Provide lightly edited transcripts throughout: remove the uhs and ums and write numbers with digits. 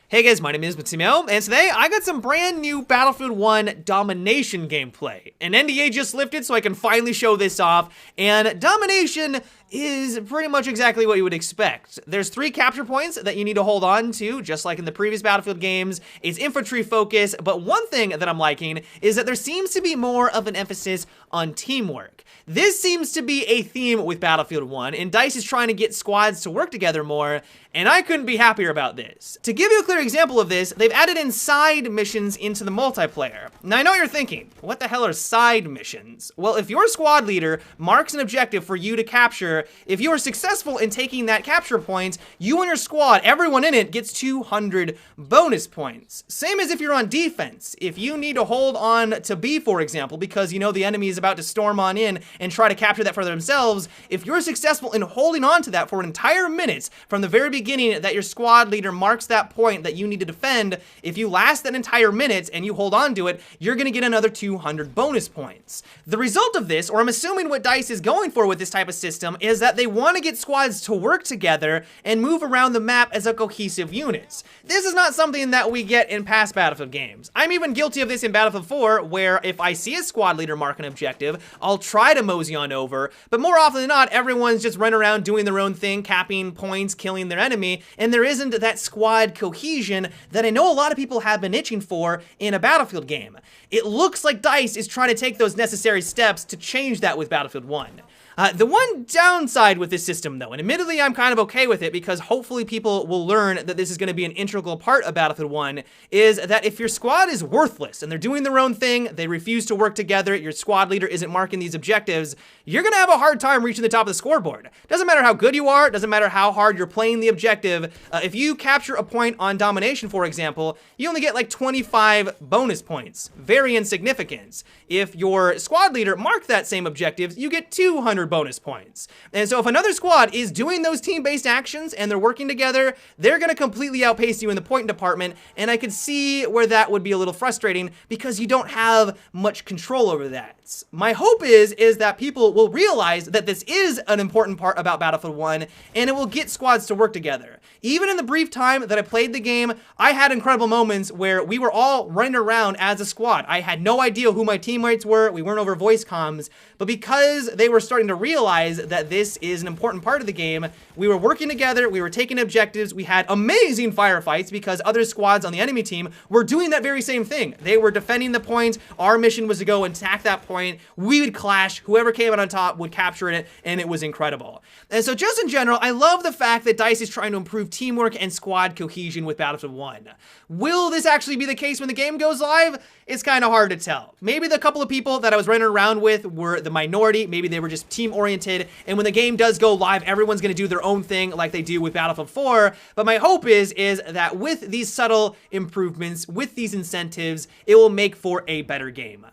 Hey guys, my name is Matsimo, and today I got some brand new Battlefield 1 Domination gameplay. An NDA just lifted so I can finally show this off, and Domination is pretty much exactly what you would expect. There's 3 capture points that you need to hold on to, just like in the previous Battlefield games. It's infantry focus, but one thing that I'm liking is that there seems to be more of an emphasis on teamwork. This seems to be a theme with Battlefield 1, and DICE is trying to get squads to work together more, and I couldn't be happier about this. To give you a clear example of this, they've added in side missions into the multiplayer. Now I know what you're thinking, what the hell are side missions? Well, if your squad leader marks an objective for you to capture, if you are successful in taking that capture point, you and your squad, everyone in it, gets 200 bonus points. Same as if you're on defense. If you need to hold on to B, for example, because you know the enemy is about to storm on in and try to capture that for themselves, if you're successful in holding on to that for an entire minute from the very beginning that your squad leader marks that point that you need to defend, if you last that entire minute and you hold on to it, you're gonna get another 200 bonus points. The result of this, or I'm assuming what DICE is going for with this type of system, is that they want to get squads to work together and move around the map as a cohesive unit. This is not something that we get in past Battlefield games. I'm even guilty of this in Battlefield 4, where if I see a squad leader mark an objective, I'll try to mosey on over, but more often than not, everyone's just running around doing their own thing, capping points, killing their enemy, and there isn't that squad cohesion that I know a lot of people have been itching for in a Battlefield game. It looks like DICE is trying to take those necessary steps to change that with Battlefield 1. The one downside with this system though, and admittedly I'm kind of okay with it because hopefully people will learn that this is going to be an integral part of Battlefield 1, is that if your squad is worthless and they're doing their own thing, they refuse to work together, your squad leader isn't marking these objectives, you're going to have a hard time reaching the top of the scoreboard. Doesn't matter how good you are, doesn't matter how hard you're playing the objective, if you capture a point on Domination, for example, you only get like 25 bonus points. Very insignificant. If your squad leader marked that same objective, you get 200 bonus points. And so if another squad is doing those team-based actions and they're working together, they're going to completely outpace you in the point department, and I could see where that would be a little frustrating because you don't have much control over that. My hope is that people will realize that this is an important part about Battlefield 1 and it will get squads to work together. Even in the brief time that I played the game, I had incredible moments where we were all running around as a squad. I had no idea who my teammates were, we weren't over voice comms, but because they were starting to realize that this is an important part of the game, we were working together, we were taking objectives, we had amazing firefights because other squads on the enemy team were doing that very same thing. They were defending the point, our mission was to go and attack that point, we would clash, whoever came out on top would capture it, and it was incredible. And so just in general, I love the fact that DICE is trying to improve teamwork and squad cohesion with Battlefield 1. Will this actually be the case when the game goes live? It's kind of hard to tell. Maybe the couple of people that I was running around with were the minority, maybe they were just team-oriented, and when the game does go live, everyone's gonna do their own thing like they do with Battlefield 4, but my hope is that with these subtle improvements, with these incentives, it will make for a better game.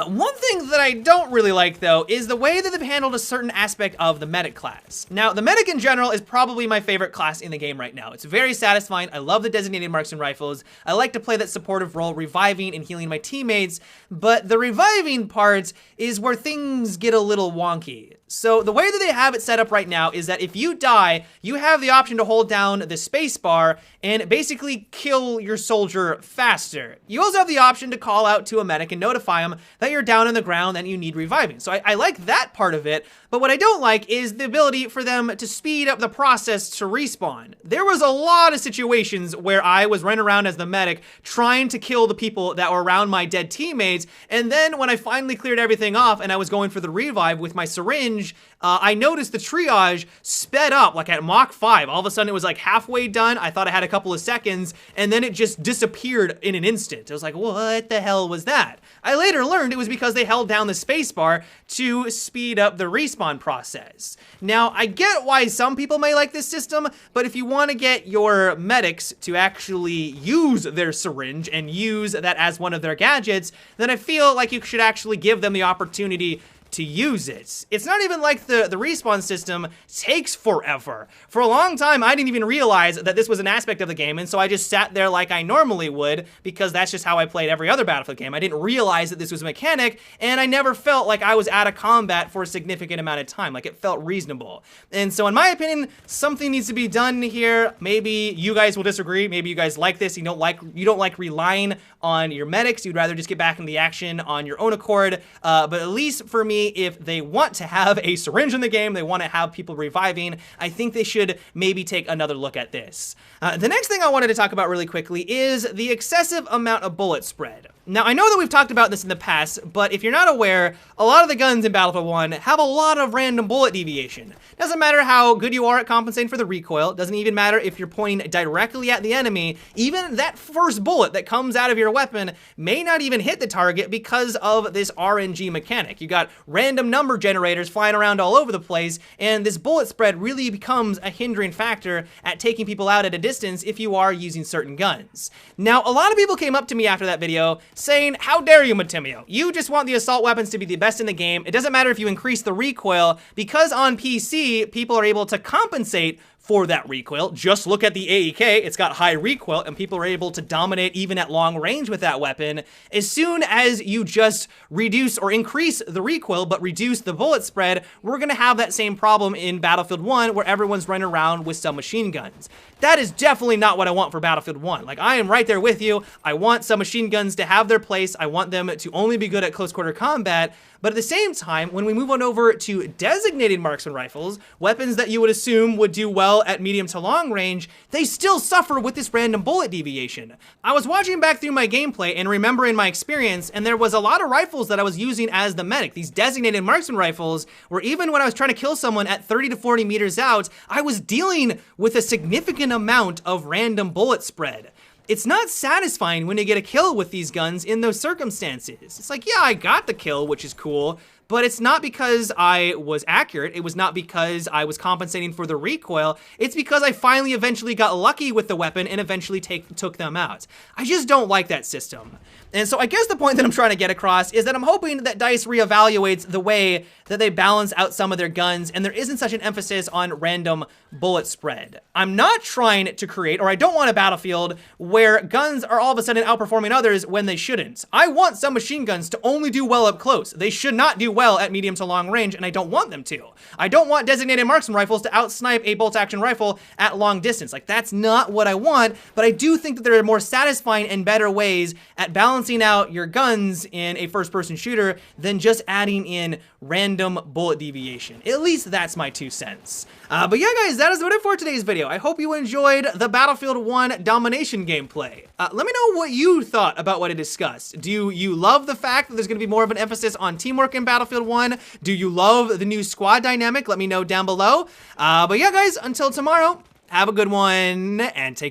One thing that I don't really like, though, is the way that they've handled a certain aspect of the medic class. Now, the medic in general is probably my favorite class in the game right now. It's very satisfying. I love the designated marksman rifles. I like to play that supportive role, reviving and healing my teammates, but the reviving part is where things get a little wonky. So the way that they have it set up right now is that if you die, you have the option to hold down the space bar and basically kill your soldier faster. You also have the option to call out to a medic and notify him that you're down on the ground and you need reviving. So I like that part of it, but what I don't like is the ability for them to speed up the process to respawn. There was a lot of situations where I was running around as the medic trying to kill the people that were around my dead teammates, and then when I finally cleared everything off and I was going for the revive with my syringe, I noticed the triage sped up like at Mach 5. All of a sudden it was like halfway done. I thought I had a couple of seconds and then it just disappeared in an instant. I was like, what the hell was that? I later learned it was because they held down the spacebar to speed up the respawn process. Now, I get why some people may like this system, but if you want to get your medics to actually use their syringe and use that as one of their gadgets, then I feel like you should actually give them the opportunity to use it. It's not even like the respawn system takes forever. For a long time, I didn't even realize that this was an aspect of the game, and so I just sat there like I normally would, because that's just how I played every other Battlefield game. I didn't realize that this was a mechanic, and I never felt like I was out of combat for a significant amount of time. Like, it felt reasonable. And so in my opinion, something needs to be done here. Maybe you guys will disagree. Maybe you guys like this. You don't like relying on your medics. You'd rather just get back into the action on your own accord. But at least for me, if they want to have a syringe in the game, they want to have people reviving, I think they should maybe take another look at this. The next thing I wanted to talk about really quickly is the excessive amount of bullet spread. Now, I know that we've talked about this in the past, but if you're not aware, a lot of the guns in Battlefield 1 have a lot of random bullet deviation. Doesn't matter how good you are at compensating for the recoil, doesn't even matter if you're pointing directly at the enemy, even that first bullet that comes out of your weapon may not even hit the target because of this RNG mechanic. You got random number generators flying around all over the place, and this bullet spread really becomes a hindering factor at taking people out at a distance if you are using certain guns. Now, a lot of people came up to me after that video saying, how dare you, Matimio? You just want the assault weapons to be the best in the game. It doesn't matter if you increase the recoil, because on PC, people are able to compensate for that recoil. Just look at the AEK, it's got high recoil, and people are able to dominate even at long range with that weapon. As soon as you just reduce or increase the recoil, but reduce the bullet spread, we're gonna have that same problem in Battlefield 1, where everyone's running around with submachine guns. That is definitely not what I want for Battlefield 1. Like, I am right there with you. I want submachine guns to have their place. I want them to only be good at close quarter combat. But at the same time, when we move on over to designated marksman rifles, weapons that you would assume would do well at medium to long range, they still suffer with this random bullet deviation. I was watching back through my gameplay and remembering my experience, and there was a lot of rifles that I was using as the medic. These designated marksman rifles, where even when I was trying to kill someone at 30 to 40 meters out, I was dealing with a significant amount of random bullet spread. It's not satisfying when you get a kill with these guns in those circumstances. It's like, yeah, I got the kill, which is cool, but it's not because I was accurate. It was not because I was compensating for the recoil. It's because I finally eventually got lucky with the weapon and eventually took them out. I just don't like that system. And so I guess the point that I'm trying to get across is that I'm hoping that DICE reevaluates the way that they balance out some of their guns, and there isn't such an emphasis on random bullet spread. I'm not trying to create, or I don't want a Battlefield where guns are all of a sudden outperforming others when they shouldn't. I want some machine guns to only do well up close. They should not do well at medium to long range, and I don't want them to. I don't want designated marksman rifles to outsnipe a bolt action rifle at long distance. Like, that's not what I want, but I do think that there are more satisfying and better ways at balancing out your guns in a first-person shooter than just adding in random bullet deviation. At least that's my 2 cents. But yeah, guys, that is about it for today's video. I hope you enjoyed the Battlefield 1 domination gameplay. Let me know what you thought about what I discussed. Do you love the fact that there's going to be more of an emphasis on teamwork in Battlefield 1? Do you love the new squad dynamic? Let me know down below. But yeah, guys, until tomorrow, have a good one, and take